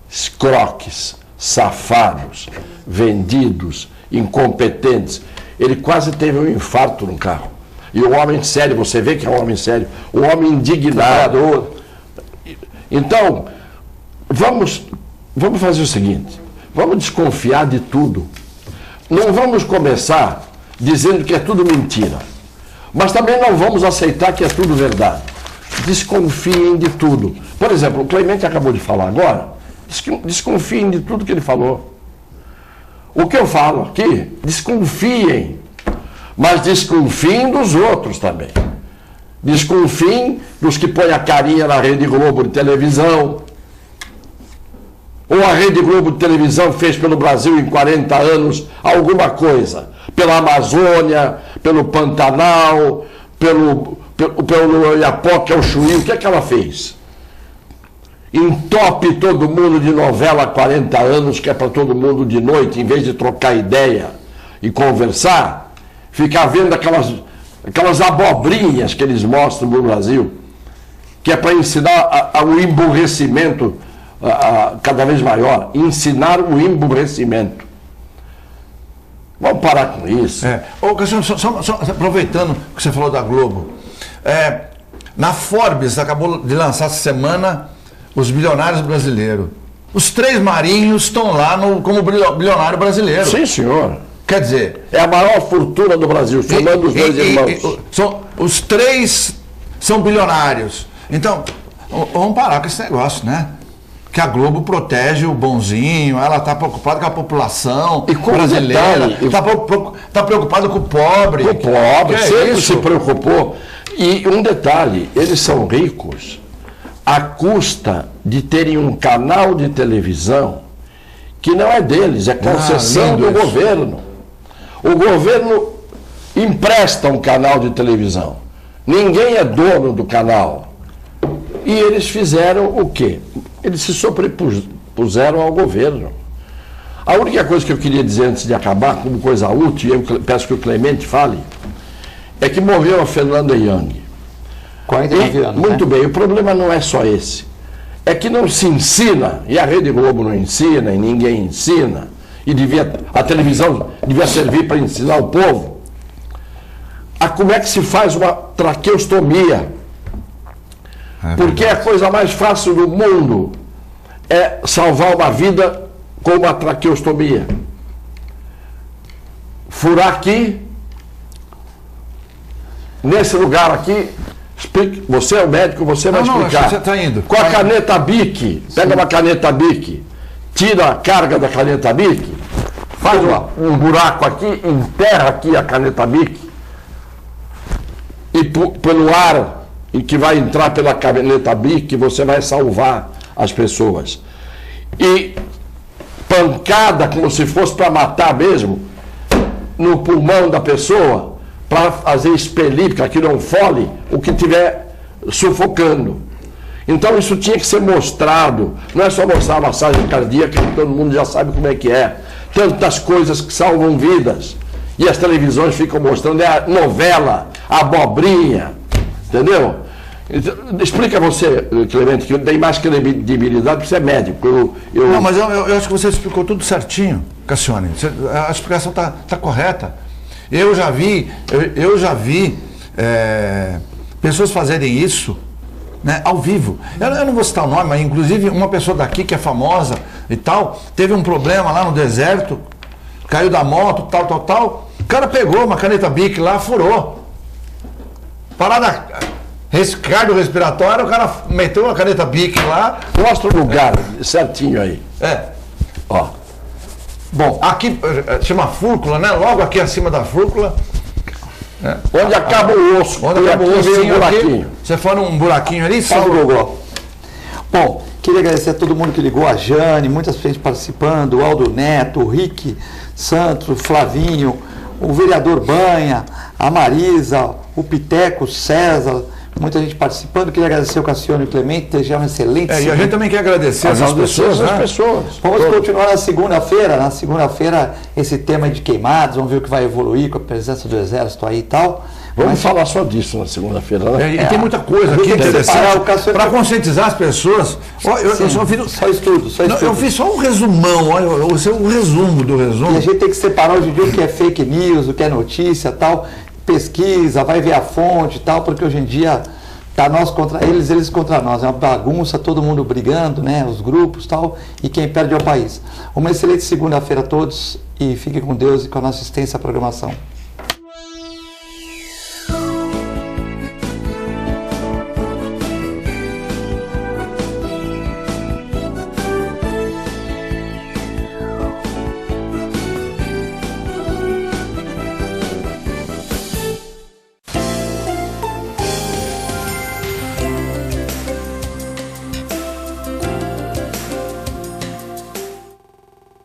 escroques, safados, vendidos, incompetentes. Ele quase teve um infarto no carro. E o homem sério, você vê que é um homem sério, um homem indignado. Então, vamos fazer o seguinte, vamos desconfiar de tudo. Não vamos começar dizendo que é tudo mentira, mas também não vamos aceitar que é tudo verdade. Desconfiem de tudo. Por exemplo, o Clemente acabou de falar agora, desconfiem de tudo que ele falou. O que eu falo aqui, desconfiem, mas desconfiem dos outros também. Desconfiem dos que põem a carinha na Rede Globo de televisão. Ou a Rede Globo de televisão fez pelo Brasil em 40 anos alguma coisa. Pela Amazônia, pelo Pantanal, pelo Oiapoque, ao Chuí, o que é que ela fez? Entope todo mundo de novela há 40 anos, que é para todo mundo de noite, em vez de trocar ideia e conversar, ficar vendo aquelas abobrinhas que eles mostram no Brasil, que é para ensinar o emburrecimento cada vez maior, ensinar o emburrecimento. Vamos parar com isso. Ô, Cassiano, só aproveitando que você falou da Globo, na Forbes acabou de lançar essa semana os bilionários brasileiros. Os 3 marinhos estão lá como bilionário brasileiro. Sim, senhor. Quer dizer... É a maior fortuna do Brasil, somando os 2 irmãos. Os 3 são bilionários. Então, vamos parar com esse negócio, né? Que a Globo protege o bonzinho, ela está preocupada com a população brasileira, está preocupada com o pobre. O pobre, sempre se preocupou. E um detalhe, eles são ricos à custa de terem um canal de televisão que não é deles, é concessão do governo. O governo empresta um canal de televisão. Ninguém é dono do canal. E eles fizeram o quê? Eles se sobrepuseram ao governo. A única coisa que eu queria dizer antes de acabar, como coisa útil, e eu peço que o Clemente fale, é que morreu a Fernanda Young. 49 anos, muito né? bem, o problema não é só esse. É que não se ensina, e a Rede Globo não ensina, e ninguém ensina, e a televisão devia servir para ensinar o povo, a como é que se faz uma traqueostomia. Porque a coisa mais fácil do mundo é salvar uma vida com uma traqueostomia. Furar aqui, nesse lugar aqui, Explique. Você é o médico, você vai explicar. Você está indo. Com a caneta Bic, pega uma caneta Bic, tira a carga da caneta Bic, faz um buraco aqui, enterra aqui a caneta Bic, e pelo ar em que vai entrar pela caneta Bic, você vai salvar as pessoas. E pancada, como se fosse para matar mesmo, no pulmão da pessoa, para fazer expelir, porque aquilo é um fole, o que estiver sufocando. Então isso tinha que ser mostrado, não é só mostrar a massagem cardíaca, que todo mundo já sabe como é que é. Tantas coisas que salvam vidas. E as televisões ficam mostrando, é a novela, a abobrinha, entendeu? Então, explica você, Clemente, que tem mais credibilidade porque você é médico. Não, mas eu acho que você explicou tudo certinho, Cassione. A explicação está correta. Eu já vi pessoas fazerem isso, né, ao vivo. Eu não vou citar o nome, mas inclusive uma pessoa daqui que é famosa e tal, teve um problema lá no deserto, caiu da moto, tal. O cara pegou uma caneta Bic lá, furou. Parada cardiorrespiratória, o cara meteu uma caneta Bic lá. Mostra o lugar certinho aí. Ó. Bom, aqui chama fúrcula, né? Logo aqui acima da fúrcula. Onde acaba o osso. Onde acaba o ossinho aqui. Você for num buraquinho ali, salvou. Bom, queria agradecer a todo mundo que ligou, a Jane, muita gente participando, o Aldo Neto, o Rick Santos, o Flavinho, o vereador Banha, a Marisa, o Piteco, o César, muita gente participando. Queria agradecer o Cassione e o Clemente, desejar um excelente E a gente também quer agradecer as pessoas. Vamos continuar na segunda-feira. Na segunda-feira, esse tema de queimados, vamos ver o que vai evoluir com a presença do Exército aí e tal. Vamos falar só disso na segunda-feira, né? E tem muita coisa aqui interessante para conscientizar as pessoas. Eu só fiz só estudo. Eu fiz só um resumão, olha, o resumo do resumo. E a gente tem que separar hoje em dia o que é fake news, o que é notícia e tal. Pesquisa, vai ver a fonte e tal, porque hoje em dia tá nós contra eles, eles contra nós. É uma bagunça, todo mundo brigando, né? Os grupos e tal, e quem perde é o país. Uma excelente segunda-feira a todos e fiquem com Deus e com a nossa extensa programação.